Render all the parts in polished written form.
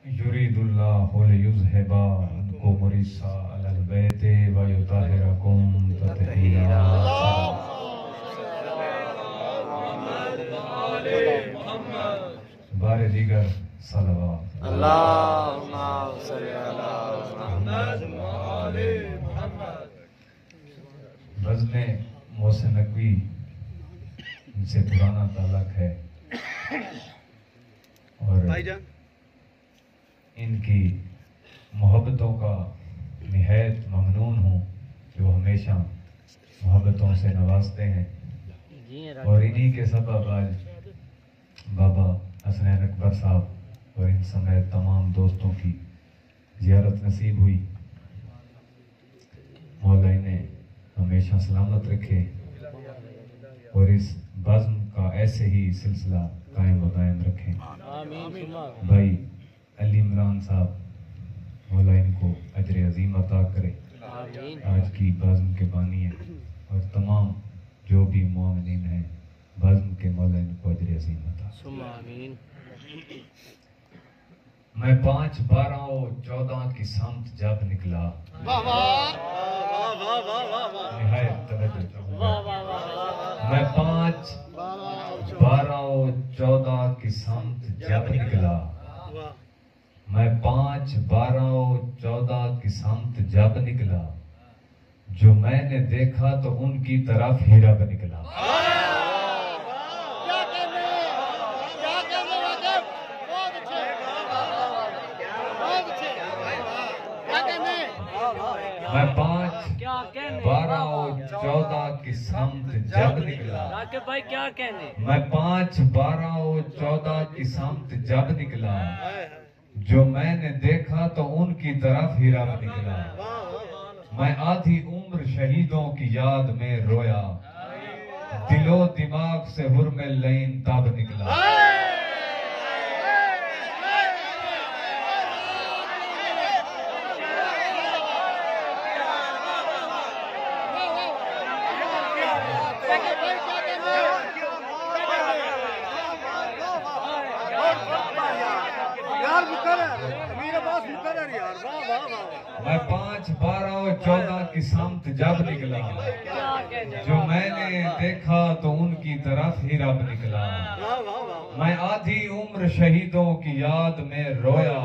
युरीदुल्लाहु लियुज़हिबा अन्कुम रिज्सा अहल बैति व युतहिरकुम तत्हीरा। बारे दीगर सलवात। अल्लाहुम्मा सल्ली अला मुहम्मद व आले मुहम्मद। वज़्न मोहसिन नकवी इनसे पुराना ताल्लुक है और इनकी मोहब्बतों का निहायत ममनून हूँ जो हमेशा मोहब्बतों से नवाजते हैं। और इन्हीं के सबब आज बाबा हसनैन अकबर साहब और इन समेत तमाम दोस्तों की ज़ियारत नसीब हुई। मौला इन्हें हमेशा सलामत रखे और इस बज़्म का ऐसे ही सिलसिला कायम व दायम रखें। भाई अली इमरान साहब, मौला इनको अजर अजीम अता करे। आज की बज़्म के बानी है और तमाम जो भी मोमिनीन हैं बज़्म के, मौला इनको अजर अजीम अता। मैं 5, 12 और 14 की सामत जब निकला। निहायत तवज्जो। मैं 5, 12 और 14 की सामत जब निकला। मैं 5, 12 और 14 की सामत जब निकला। जो मैंने देखा तो उनकी तरफ ही रब निकला। मैं 5, 12 और 14 की सामत जब निकला। भाई क्या कहने? मैं 5, 12 और 14 की सामत जब निकला। जो मैंने देखा तो उनकी तरफ ही रब निकला। मैं आधी उम्र शहीदों की याद में रोया। दिलो दिमाग से हुर्मे लईन तब निकला। मैं 5, 12 और 14 की सामत जब निकला। जो मैंने देखा तो उनकी तरफ ही रब निकला। मैं आधी उम्र शहीदों की याद में रोया।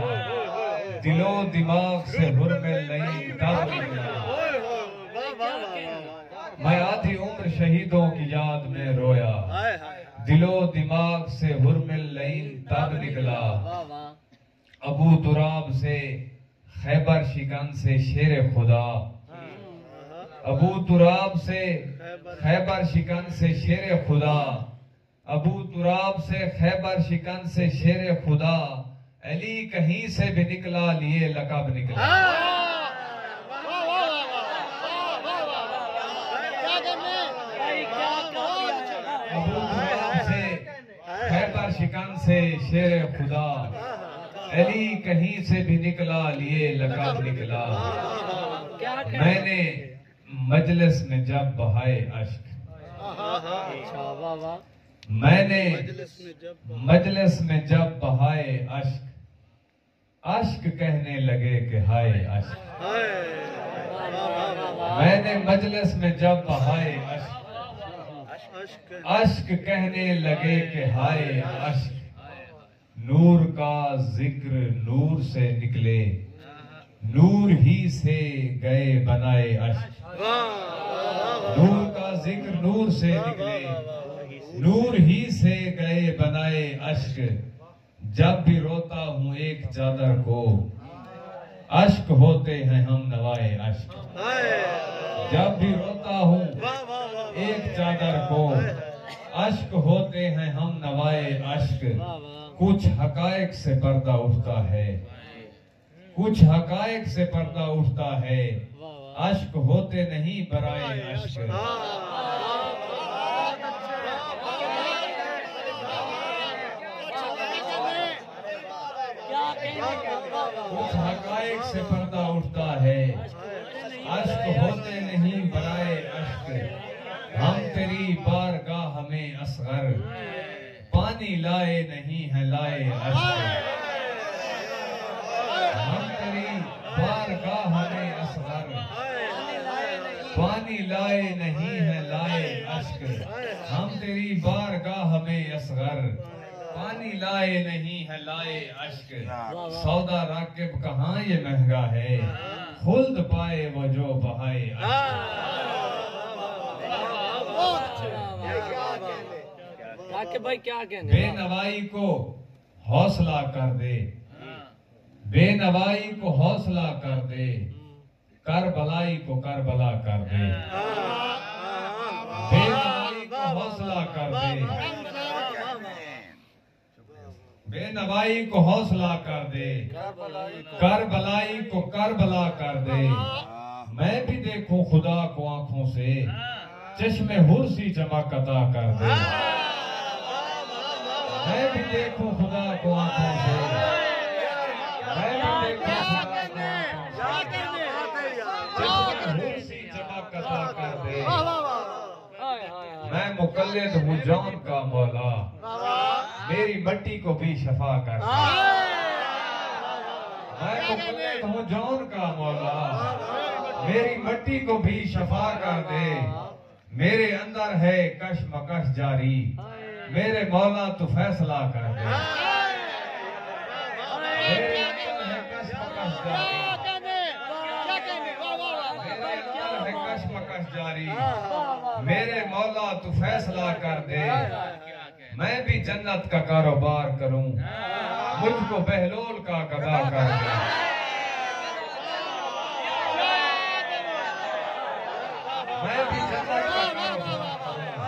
दिलो दिमाग से हुर्मे लईन तब निकला। मैं आधी उम्र शहीदों की याद में रोया। दिलो दिमाग से हुर्मे लईन तब निकला। अबू तुराब से खैबर शिकन से शेर खुदा। अबू तुराब से खैबर शिकन से शेर खुदा। अबू तुराब से खैबर शिकन से शेर खुदा। अली कहीं से भी निकला लिए लकब निकला। अबू तुराब से खैबर शिकन से शेर खुदा। अली कहीं से भी निकला लिए लकब निकला। मैंने मजलिस में जब बहाए अश्क। मैंने मजलिस में जब बहाए अश्क। अश्क कहने लगे कि हाय अश्क। मैंने मजलिस में जब बहाए अश्क। अश्क कहने लगे कि हाय अश्क। नूर का जिक्र नूर से निकले। नूर ही से गए बनाए अश्क। नूर का जिक्र नूर से निकले। नूर ही से गए बनाए अश्क। जब भी रोता हूँ एक चादर को। अश्क होते हैं हम नवाए अश्क। जब भी रोता हूँ एक चादर को। अश्क होते हैं हम नवाए अश्क। कुछ हकायक से पर्दा उठता है। कुछ हकायक से पर्दा उठता है। अश्क होते नहीं बराए अश्क। कुछ हकायक से पर्दा उठता है। अश्क होते नहीं बराए अश्क। हम तेरी बारगाह में असगर। पानी लाए नहीं है लाए अश्क। पानी लाए नहीं है लाए अश्क, हम तेरी बारगाह में असगर। पानी लाए नहीं है लाए अश्क, सौदा राकिब कहाँ ये महंगा है, खुल्द पाए वो जो बहाए राकिब भाई क्या कहने? बेनवाई को हौसला कर दे, बेनवाई को हौसला कर दे, करबलाई को करबला कर दे। बेनवाई को हौसला कर दे, बेनवाई को हौसला कर दे, करबलाई को करबला कर दे। मैं भी देखूं खुदा को आंखों से, चश्मे हुर सी चमक अता कर दे। मैं भी देखूं खुदा को आंखों से, मैं भी देखूं खुदा को आंखों से, सी चमक अता कर दे। मैं मुकल्लिद हूँ जौन का मौला, मेरी मट्टी को भी शफा कर दे। मैं मुकल्लिद हूँ जौन का मौला, मेरी मट्टी को भी शफा कर दे। मेरे अंदर है कशमकश जारी, मेरे मौला तू फैसला कर दे। मेरे अंदर है कशमकश जारी, मेरे अंदर है कशमकश जारी, मेरे मौला तू फैसला कर दे। मैं भी जन्नत का कारोबार करूं, मुझको बहलोल का गदा कर दे। मैं भी जन्नत का कारोबार करूं,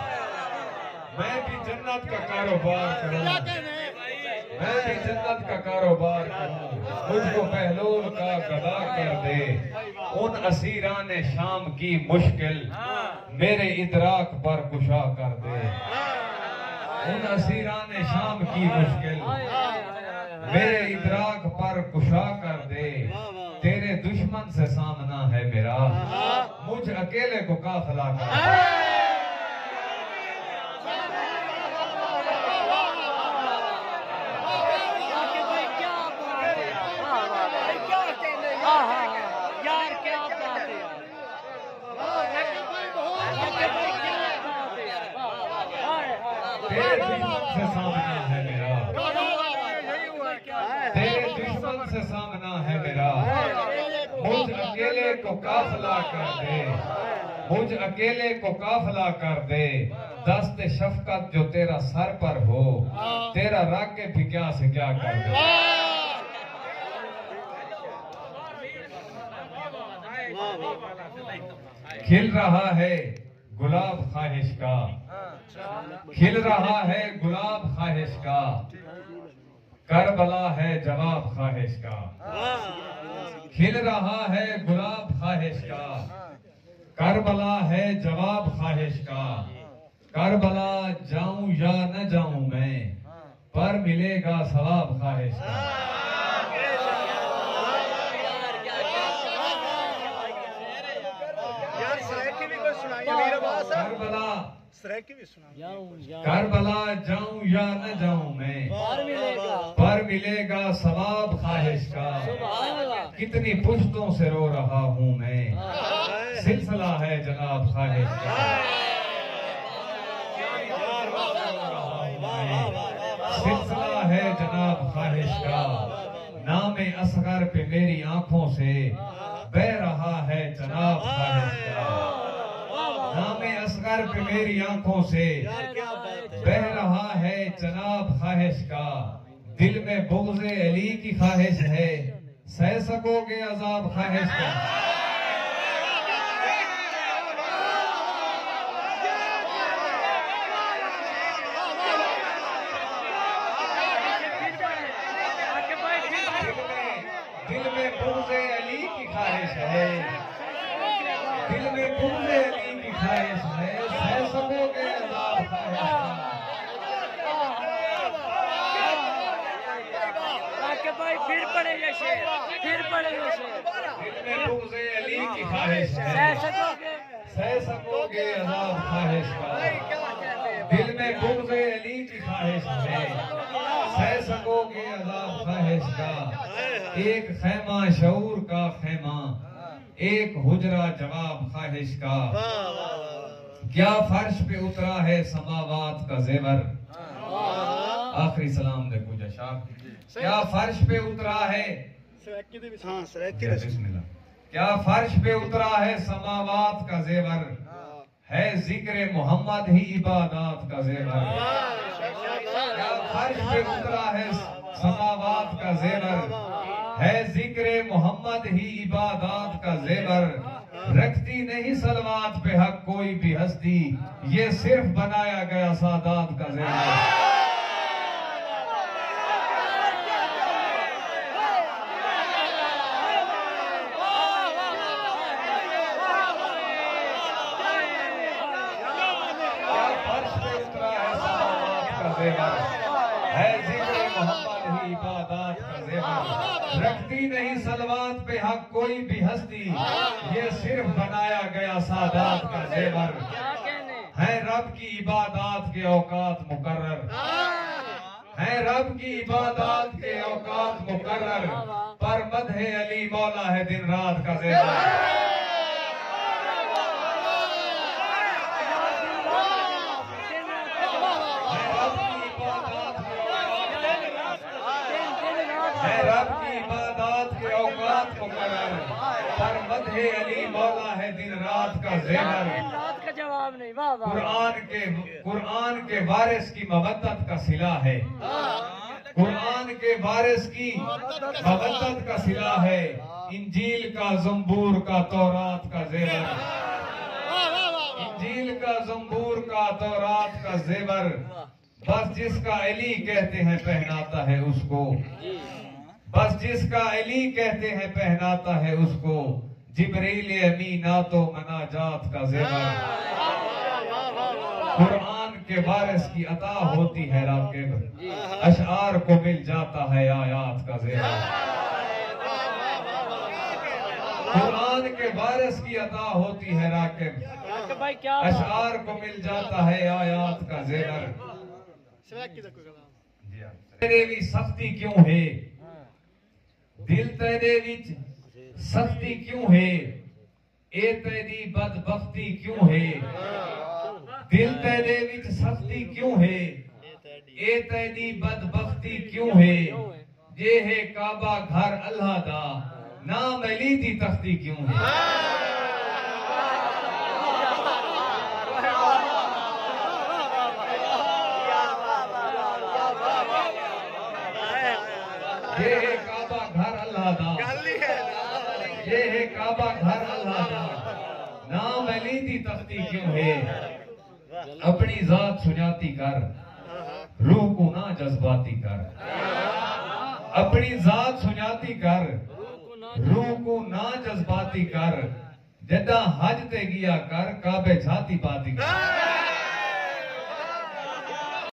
मैं भी जन्नत का कारोबार करूं, मैं भी जन्नत का कारोबार करूं, मुझको बहलोल का गदा कर दे। उन असीरान शाम की मुश्किल मेरे इदराक पर कुशा कर दे। उन असीरान शाम की मुश्किल मेरे इदराक पर कुशा कर दे। तेरे दुश्मन से सामना है मेरा, मुझ अकेले को काफिला कर दे। तेरे दुश्मन से सामना है मेरा, तेरे दुश्मन से सामना है मेरा, मुझ अकेले को काफिला कर दे, मुझ अकेले को काफिला कर दे। दस्ते शफकत जो तेरा सर पर हो, तेरा राके भी क्या से क्या कर दे। खिल रहा है गुलाब ख्वाहिश का, खिल रहा है गुलाब ख्वाहिश का, करबला है जवाब ख्वाहिश का। खिल रहा है गुलाब ख्वाहिश का, करबला है जवाब ख्वाहिश का। करबला जाऊं या न जाऊं मैं, पर मिलेगा सवाब ख्वाहिश का। करबला जाऊं या न जाऊं मैं, पर मिलेगा सवाब ख्वाहिश का। कितनी पुश्तों से रो रहा हूँ मैं, सिलसिला है जनाब ख्वाहिश का। सिलसिला है जनाब ख्वाहिश का। नामे असगर पे मेरी आंखों से बह रहा है जनाब ख्वाहिश का। नामे असगर पे मेरी आंखों से बह रहा है जनाब ख्वाहिश का। दिल में बुग़्ज़े अली की ख्वाहिश है, सह सकोगे अज़ाब ख्वाहिश का। दिल में बुग़्ज़े अली की ख्वाहिश है, दिल में बुग़्ज़े अली की ख्वाहिश है, सह सकोगे अज़ाब ख्वाहिश का। भाई फिर पड़े ये शेर, फिर पड़े ये शेर। दिल में बुग़्ज़े अली की ख्वाहिश है, सह सकोगे अज़ाब ख्वाहिश का। दिल में बुग़्ज़े अली की ख्वाहिश है, सह सकोगे अज़ाब ख्वाहिश का। एक खैमा शऊर का खैमा, एक हुजरा जवाब ख्वाहिश का, क्या फर्श पे उतरा है समावात का जेवर। आखिरी सलाम देखो जशाब, क्या फर्श पे उतरा है, बिस्मिल्लाह, क्या फर्श पे उतरा है समावात का जेवर, है जिक्र मोहम्मद ही इबादत का जेवर। क्या फर्श पे उतरा है समावात का जेवर, है जिक्र मोहम्मद ही इबादत का जेवर। रखती नहीं सलवात पे हक कोई भी हस्ती, ये सिर्फ बनाया गया सादात का जेवर। है जिक्र मोहम्मद ही इबादत का जेवर। रखती नहीं सलवात पे हक कोई भी हस्ती, ये सिर्फ बनाया गया सादात का जेवर। है रब की इबादत के औकात मुकर्रर, है रब की इबादत के औकात मुकर्रर, पर मदहे अली मौला है दिन रात का जेवर। रब की इबादत के औकात मुकर्रर, पर मदहे अली मौला है दिन रात का जेवर। का जवाब नहीं, वाह वाह। कुरान के वारिस की मवद्दत का सिला है, कुरान के वारिस की मवद्दत का सिला है, इंजील का जंबूर का तौरात का जेवर। इंजील का जंबूर का तौरात का जेवर, बस जिसका अली कहते हैं पहनाता है उसको, बस जिसका अली कहते हैं पहनाता है उसको, जिब्रील अमीना तो मनाजात का जेवर। कुरान के वारिस की अता होती है राकिब, अशआर को मिल जाता है आयात का जेवर। कुरान के वारिस की अता होती है राकिब, अशआर को मिल जाता है आयात का जेवर। तेरे भी सख्ती क्यों है, दिल तेरे विच सख्ती क्यों है, ए तेरी बदबख्ती क्यों है। दिल तेरे विच सख्ती क्यों है, ए तेरी बदबख्ती क्यों है। ये है काबा घर अल्लाह दा, नाम अली दी तख्ती क्यों है। ये है काबा घर अल्लाह दा, ये है काबा घर अल्लाह दा, नाम अली दी तख्ती क्यों है। अपनी जात सुजाती कर, रूह को ना जज्बाती कर। अपनी जात सुजाती कर, रूह को ना जज्बाती कर। जदा हज ते गिया कर, काबे छाती पाती कर।